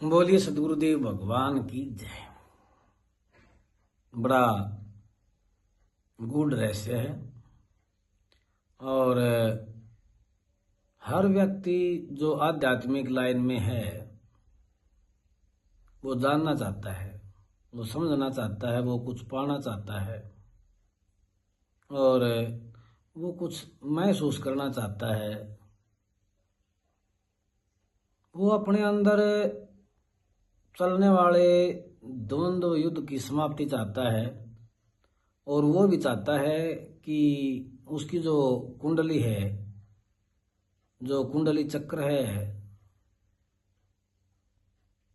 बोलिए सदगुरुदेव भगवान की जय। बड़ा गूढ़ रहस्य है और हर व्यक्ति जो आध्यात्मिक लाइन में है वो जानना चाहता है, वो समझना चाहता है, वो कुछ पाना चाहता है और वो कुछ महसूस करना चाहता है। वो अपने अंदर चलने वाले द्वंद्व युद्ध की समाप्ति चाहता है और वो भी चाहता है कि उसकी जो कुंडली है, जो कुंडली चक्र है,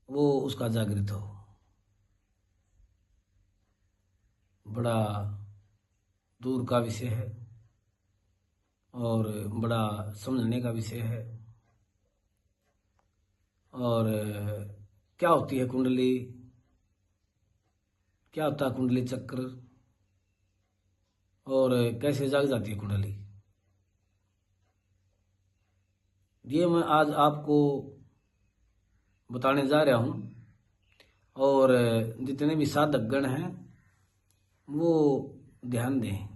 वो उसका जागृत हो। बड़ा दूर का विषय है और बड़ा समझने का विषय है। और क्या होती है कुंडली, क्या होता है कुंडली चक्र और कैसे जाग जाती है कुंडली, ये मैं आज आपको बताने जा रहा हूं। और जितने भी साधकगण हैं वो ध्यान दें।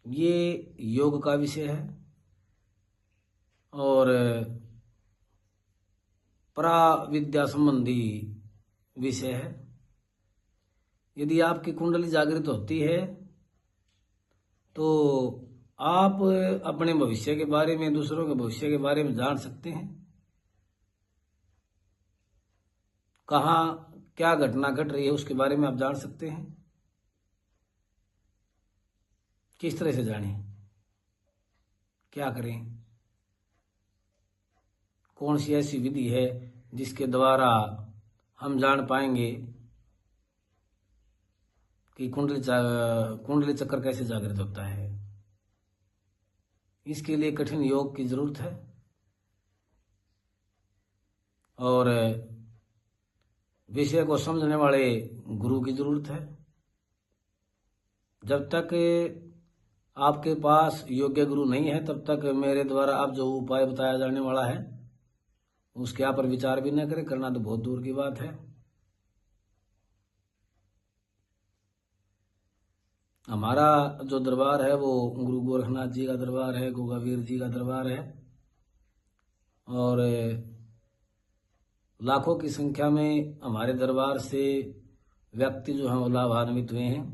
ये योग का विषय है और पराविद्या संबंधी विषय है। यदि आपकी कुंडली जागृत होती है तो आप अपने भविष्य के बारे में, दूसरों के भविष्य के बारे में जान सकते हैं। कहाँ क्या घटना घट रही है उसके बारे में आप जान सकते हैं। किस तरह से जानें, क्या करें, कौन सी ऐसी विधि है जिसके द्वारा हम जान पाएंगे कि कुंडली चक्र कैसे जागृत होता है। इसके लिए कठिन योग की जरूरत है और विषय को समझने वाले गुरु की जरूरत है। जब तक आपके पास योग्य गुरु नहीं है तब तक मेरे द्वारा आप जो उपाय बताया जाने वाला है उसके आप पर विचार भी न करें। करना तो बहुत दूर की बात है। हमारा जो दरबार है वो गुरु गोरखनाथ जी का दरबार है, गोगावीर जी का दरबार है और लाखों की संख्या में हमारे दरबार से व्यक्ति जो हैं वो लाभान्वित हुए हैं।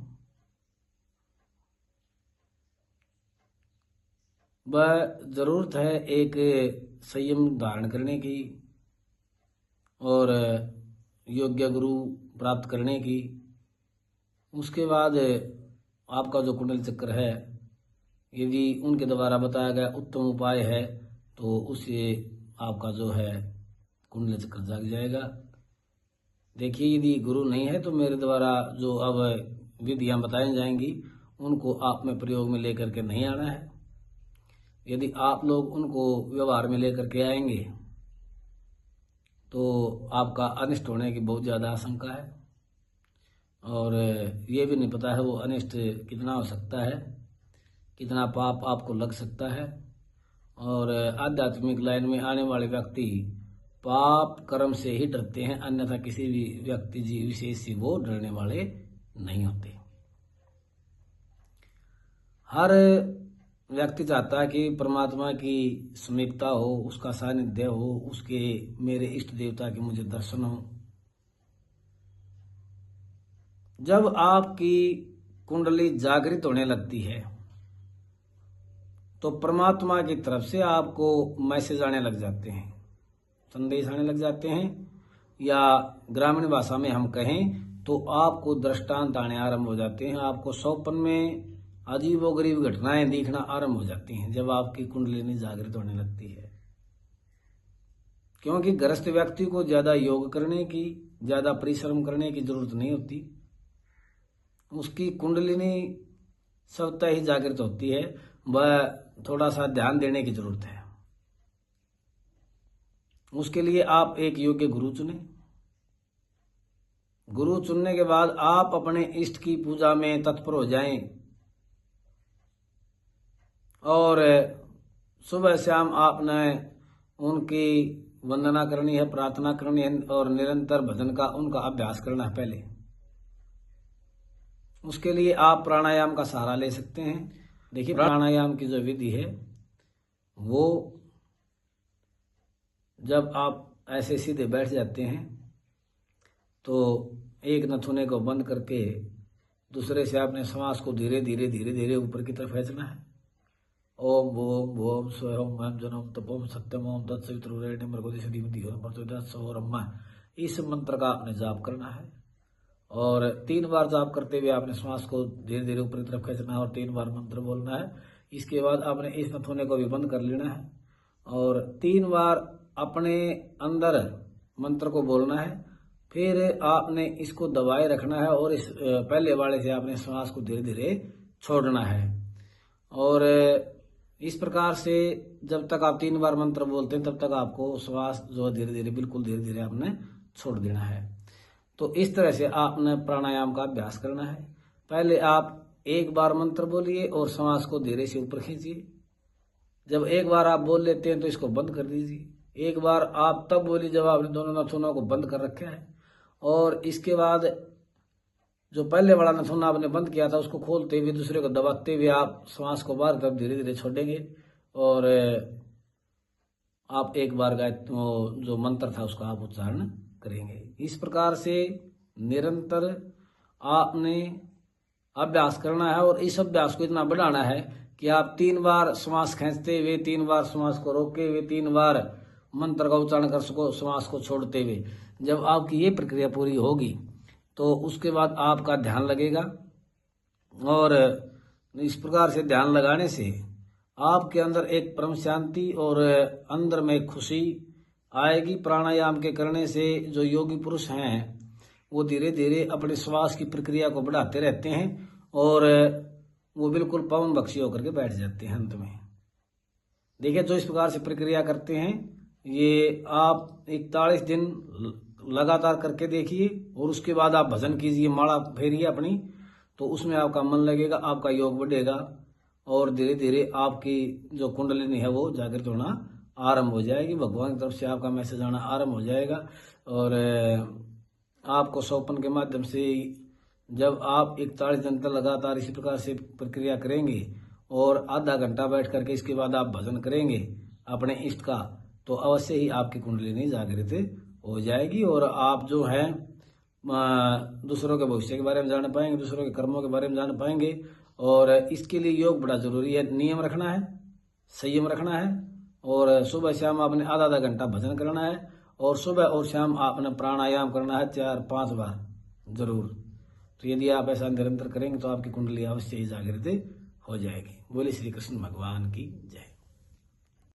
वह जरूरत है एक संयम धारण करने की और योग्य गुरु प्राप्त करने की। उसके बाद आपका जो कुंडली चक्र है, यदि उनके द्वारा बताया गया उत्तम उपाय है तो उससे आपका जो है कुंडली चक्र जाग जाएगा। देखिए, यदि गुरु नहीं है तो मेरे द्वारा जो अब विधियां बताई जाएंगी उनको आप में प्रयोग में लेकर के नहीं आना है। यदि आप लोग उनको व्यवहार में लेकर के आएंगे तो आपका अनिष्ट होने की बहुत ज़्यादा आशंका है और ये भी नहीं पता है वो अनिष्ट कितना हो सकता है, कितना पाप आपको लग सकता है। और आध्यात्मिक लाइन में आने वाले व्यक्ति पाप कर्म से ही डरते हैं, अन्यथा किसी भी व्यक्ति जी विशेष से वो डरने वाले नहीं होते। हर व्यक्ति चाहता है कि परमात्मा की समीपता हो, उसका सानिध्य हो, उसके मेरे इष्ट देवता के मुझे दर्शन हो। जब आपकी कुंडली जागृत होने लगती है तो परमात्मा की तरफ से आपको मैसेज आने लग जाते हैं, संदेश आने लग जाते हैं, या ग्रामीण भाषा में हम कहें तो आपको दृष्टांत आने आरंभ हो जाते हैं। आपको स्वप्न में अजीबोगरीब घटनाएं दिखना आरंभ हो जाती हैं जब आपकी कुंडली जागृत होने लगती है। क्योंकि ग्रस्त व्यक्ति को ज्यादा योग करने की, ज्यादा परिश्रम करने की जरूरत नहीं होती। उसकी कुंडलिनी स्वतः ही जागृत होती है, वह थोड़ा सा ध्यान देने की जरूरत है। उसके लिए आप एक योग्य गुरु चुनें। गुरु चुनने के बाद आप अपने इष्ट की पूजा में तत्पर हो जाएं और सुबह शाम आपने उनकी वंदना करनी है, प्रार्थना करनी है और निरंतर भजन का उनका अभ्यास करना है पहले। उसके लिए आप प्राणायाम का सहारा ले सकते हैं। देखिए, प्राणायाम की जो विधि है वो जब आप ऐसे सीधे बैठ जाते हैं तो एक नथुने को बंद करके दूसरे से आपने श्वास को धीरे धीरे धीरे धीरे ऊपर की तरफ खींचना है। ओम भूम भूम स्वयं वम जनम तपोम सत्यम ओम तत्सवितुर्वरेण्यं भर्गो धीमहि प्रचोदयात्। इस मंत्र का आपने जाप करना है और 3 बार जाप करते हुए आपने श्वास को धीरे धीरे ऊपर की तरफ खींचना है और 3 बार मंत्र बोलना है। इसके बाद आपने इस नथुने को भी बंद कर लेना है और 3 बार अपने अंदर मंत्र को बोलना है। फिर आपने इसको दबाए रखना है और इस पहले वाले से आपने श्वास को धीरे धीरे छोड़ना है। और इस प्रकार से जब तक आप 3 बार मंत्र बोलते हैं तब तक आपको श्वास जो धीरे धीरे बिल्कुल धीरे धीरे आपने छोड़ देना है। तो इस तरह से आपने प्राणायाम का अभ्यास करना है। पहले आप 1 बार मंत्र बोलिए और श्वास को धीरे से ऊपर खींचिए। जब 1 बार आप बोल लेते हैं तो इसको बंद कर दीजिए। 1 बार आप तब बोलिए जब आपने दोनों नथुनों को बंद कर रखा है और इसके बाद जो पहले वाला नथुना आपने बंद किया था उसको खोलते हुए दूसरे को दबाते हुए आप श्वास को बाहर तरफ धीरे धीरे छोड़ेंगे और आप 1 बार जो मंत्र था उसका आप उच्चारण करेंगे। इस प्रकार से निरंतर आपने अभ्यास करना है और इस अभ्यास को इतना बढ़ाना है कि आप 3 बार श्वास खींचते हुए, 3 बार श्वास को रोकते हुए, 3 बार मंत्र का उच्चारण कर सको श्वास को छोड़ते हुए। जब आपकी ये प्रक्रिया पूरी होगी तो उसके बाद आपका ध्यान लगेगा और इस प्रकार से ध्यान लगाने से आपके अंदर एक परम शांति और अंदर में खुशी आएगी। प्राणायाम के करने से जो योगी पुरुष हैं वो धीरे धीरे अपने श्वास की प्रक्रिया को बढ़ाते रहते हैं और वो बिल्कुल पवन बख्शी होकर के बैठ जाते हैं अंत में। देखिए, जो इस प्रकार से प्रक्रिया करते हैं ये आप 41 दिन लगातार करके देखिए और उसके बाद आप भजन कीजिए, माला फेरिए अपनी, तो उसमें आपका मन लगेगा, आपका योग बढ़ेगा और धीरे धीरे आपकी जो कुंडलिनी है वो जागृत होना आरंभ हो जाएगी। भगवान की तरफ से आपका मैसेज आना आरंभ हो जाएगा और आपको सौपन के माध्यम से जब आप 41 दिन तक लगातार इसी प्रकार से प्रक्रिया करेंगे और आधा घंटा बैठ करके इसके बाद आप भजन करेंगे अपने इष्ट का, तो अवश्य ही आपकी कुंडलिनी जागृत हो जाएगी और आप जो है दूसरों के भविष्य के बारे में जान पाएंगे, दूसरों के कर्मों के बारे में जान पाएंगे। और इसके लिए योग बड़ा जरूरी है। नियम रखना है, संयम रखना है और सुबह शाम आपने आधा घंटा भजन करना है और सुबह और शाम आपने प्राणायाम करना है 4-5 बार जरूर। तो यदि आप ऐसा निरंतर करेंगे तो आपकी कुंडली अवश्य ही जागृत हो जाएगी। बोले श्री कृष्ण भगवान की जय।